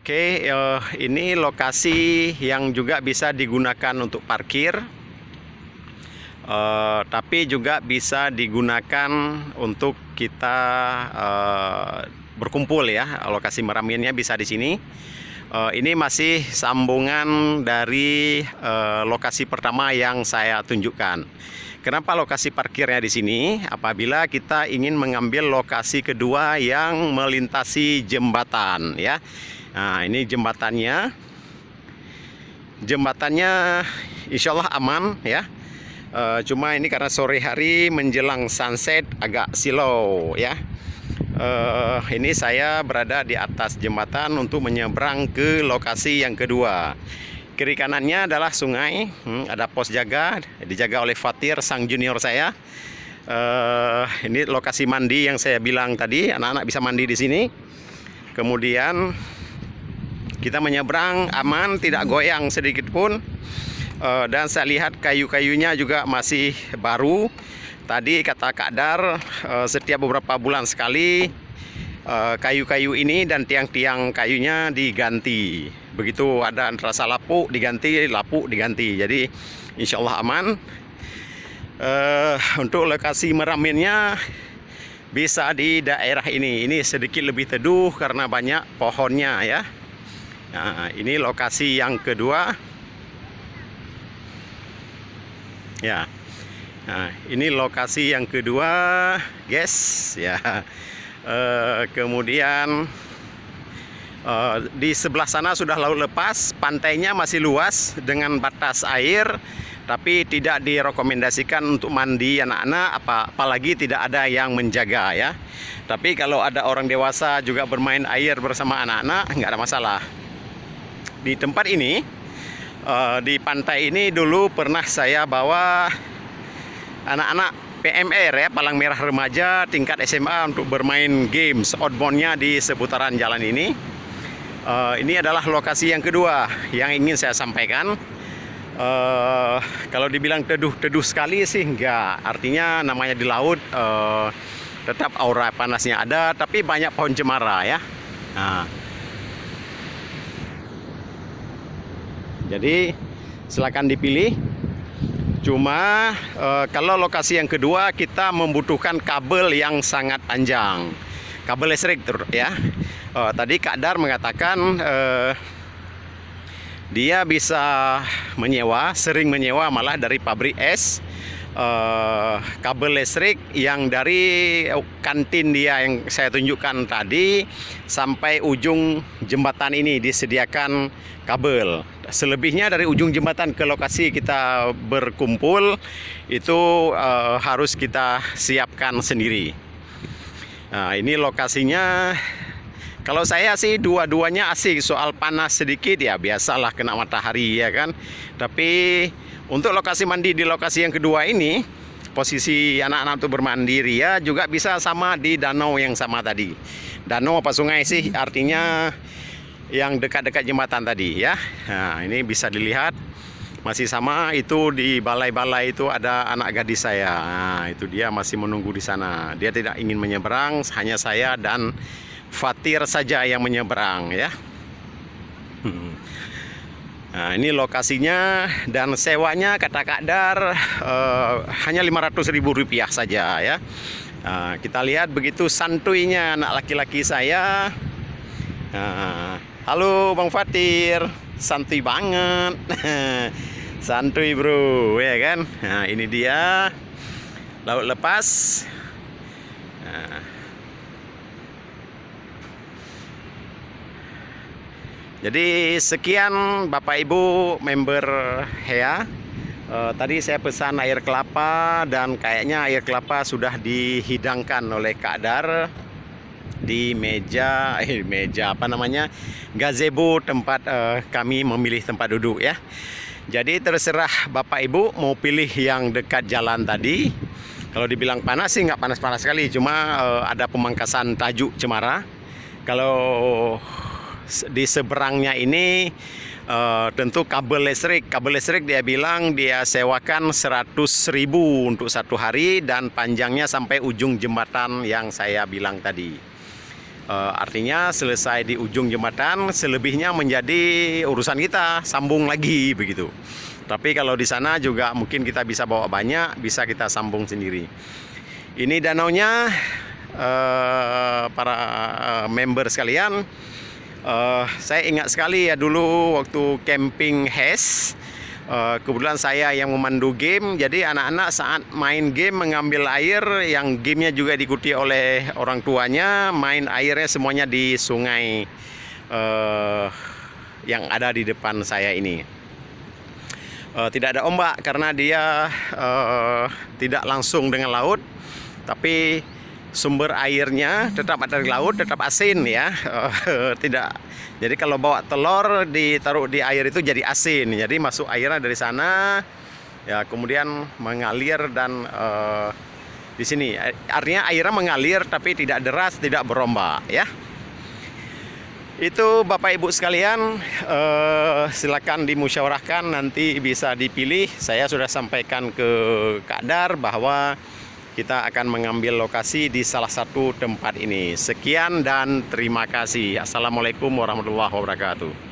Oke, ini lokasi yang juga bisa digunakan untuk parkir, tapi juga bisa digunakan untuk kita berkumpul ya. Lokasi meraminnya bisa di sini. Ini masih sambungan dari lokasi pertama yang saya tunjukkan. Kenapa lokasi parkirnya di sini? Apabila kita ingin mengambil lokasi kedua yang melintasi jembatan ya. Nah, ini jembatannya. Jembatannya insya Allah aman ya. Cuma ini karena sore hari menjelang sunset agak silau ya. Ini saya berada di atas jembatan untuk menyeberang ke lokasi yang kedua. Kiri kanannya adalah sungai, ada pos jaga, dijaga oleh Fatir, sang junior saya. Ini lokasi mandi yang saya bilang tadi, anak-anak bisa mandi di sini. Kemudian kita menyeberang aman, tidak goyang sedikit pun. Dan saya lihat kayu-kayunya juga masih baru. Tadi kata Kak Dar, setiap beberapa bulan sekali kayu-kayu ini dan tiang-tiang kayunya diganti. Begitu ada rasa lapuk diganti, lapuk diganti. Jadi insya Allah aman. Untuk lokasi meraminnya bisa di daerah ini. Ini sedikit lebih teduh karena banyak pohonnya ya. Nah, ini lokasi yang kedua. Ya. Nah, ini lokasi yang kedua, guys. Ya. Kemudian di sebelah sana sudah laut lepas, pantainya masih luas dengan batas air, tapi tidak direkomendasikan untuk mandi anak-anak, apalagi tidak ada yang menjaga ya. Tapi kalau ada orang dewasa juga bermain air bersama anak-anak, nggak ada masalah. Di tempat ini, di pantai ini dulu pernah saya bawa anak-anak PMR ya, Palang Merah Remaja tingkat SMA untuk bermain games outboundnya di seputaran jalan ini. Ini adalah lokasi yang kedua yang ingin saya sampaikan. Kalau dibilang teduh sekali sih enggak. Artinya namanya di laut tetap aura panasnya ada, tapi banyak pohon cemara ya. Nah, jadi silakan dipilih. Cuma kalau lokasi yang kedua kita membutuhkan kabel yang sangat panjang, kabel listrik ya. Tadi Kak Dar mengatakan dia bisa menyewa, sering menyewa malah dari pabrik es, kabel listrik yang dari kantin dia yang saya tunjukkan tadi sampai ujung jembatan ini disediakan kabel. Selebihnya dari ujung jembatan ke lokasi kita berkumpul itu harus kita siapkan sendiri. Nah, ini lokasinya. Kalau saya sih dua-duanya asik, soal panas sedikit ya biasalah kena matahari ya kan. Tapi untuk lokasi mandi di lokasi yang kedua ini, posisi anak-anak untuk bermandiri ya juga bisa sama di danau yang sama tadi. Danau apa sungai sih artinya yang dekat-dekat jembatan tadi ya. Nah, ini bisa dilihat masih sama, itu di balai-balai itu ada anak gadis saya. Nah, itu dia masih menunggu di sana. Dia tidak ingin menyeberang, hanya saya dan Fatir saja yang menyeberang ya. Nah, ini lokasinya dan sewanya kata Kak Dar hanya Rp500.000 saja ya. Nah, kita lihat begitu santuinya anak laki-laki saya. Nah, halo Bang Fatir, santuy banget. Santuy bro ya kan. Nah, ini dia laut lepas. Nah, jadi sekian Bapak Ibu member HEA. Tadi saya pesan air kelapa dan kayaknya air kelapa sudah dihidangkan oleh Kak Dar di meja apa namanya, gazebo tempat kami memilih tempat duduk ya. Jadi terserah Bapak Ibu mau pilih yang dekat jalan tadi. Kalau dibilang panas sih nggak panas-panas sekali, cuma ada pemangkasan tajuk cemara. Kalau di seberangnya ini tentu kabel listrik dia bilang dia sewakan 100.000 untuk satu hari dan panjangnya sampai ujung jembatan yang saya bilang tadi. Artinya selesai di ujung jembatan, selebihnya menjadi urusan kita, sambung lagi begitu. Tapi kalau di sana juga mungkin kita bisa bawa banyak, bisa kita sambung sendiri. Ini danaunya, para member sekalian. Saya ingat sekali ya dulu waktu camping HES. Kebetulan saya yang memandu game, jadi anak-anak saat main game mengambil air, yang gamenya juga diikuti oleh orang tuanya, main airnya semuanya di sungai yang ada di depan saya ini. Tidak ada ombak karena dia tidak langsung dengan laut, tapi sumber airnya tetap ada di laut, tetap asin ya. Tidak. Jadi kalau bawa telur ditaruh di air itu jadi asin. Jadi masuk airnya dari sana, ya kemudian mengalir dan di sini artinya airnya mengalir tapi tidak deras, tidak berombak ya. Itu Bapak Ibu sekalian, silakan dimusyawarahkan, nanti bisa dipilih. Saya sudah sampaikan ke Kak Dar bahwa kita akan mengambil lokasi di salah satu tempat ini. Sekian dan terima kasih. Assalamualaikum warahmatullahi wabarakatuh.